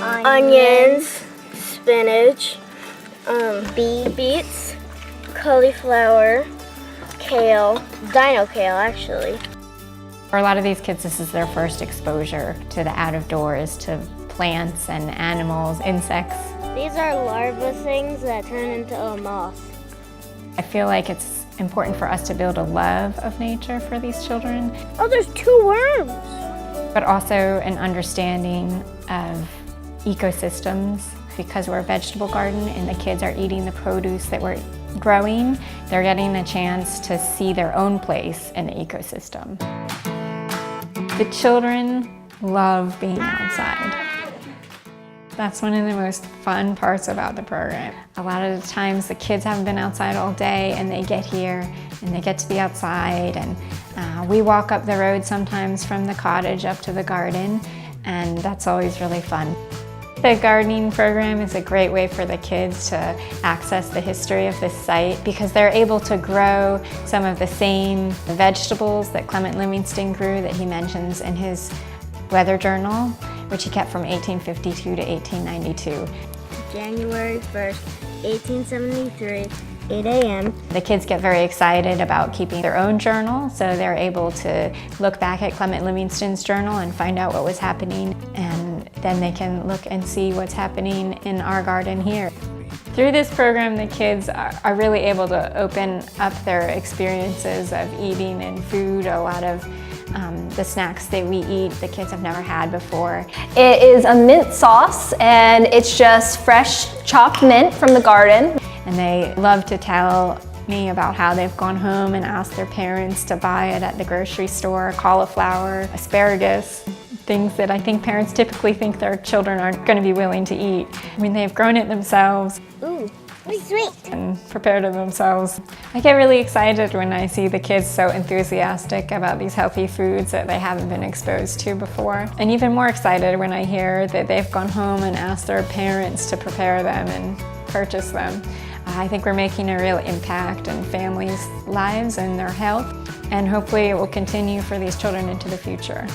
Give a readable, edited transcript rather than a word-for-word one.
onions, spinach, beets, cauliflower, kale, dino kale actually. For a lot of these kids, this is their first exposure to the out of doors, to plants and animals, insects. These are larva things that turn into a moth. I feel like it's important for us to build a love of nature for these children. Oh, there's 2 worms! But also an understanding of ecosystems. Because we're a vegetable garden and the kids are eating the produce that we're growing, they're getting a chance to see their own place in the ecosystem. The children love being outside. That's one of the most fun parts about the program. A lot of the times the kids haven't been outside all day and they get here and they get to be outside, and we walk up the road sometimes from the cottage up to the garden, and that's always really fun. The gardening program is a great way for the kids to access the history of this site because they're able to grow some of the same vegetables that Clement Livingston grew that he mentions in his weather journal, which he kept from 1852 to 1892. January 1st, 1873, 8 a.m. The kids get very excited about keeping their own journal, so they're able to look back at Clement Livingston's journal and find out what was happening, and then they can look and see what's happening in our garden here. Through this program, the kids are really able to open up their experiences of eating and food. A lot of the snacks that we eat, the kids have never had before. It is a mint sauce, and it's just fresh chopped mint from the garden. And they love to tell me about how they've gone home and asked their parents to buy it at the grocery store, cauliflower, asparagus, things that I think parents typically think their children aren't going to be willing to eat. I mean, they've grown it themselves. Ooh, sweet! And prepared it themselves. I get really excited when I see the kids so enthusiastic about these healthy foods that they haven't been exposed to before. And even more excited when I hear that they've gone home and asked their parents to prepare them and purchase them. I think we're making a real impact in families' lives and their health, and hopefully it will continue for these children into the future.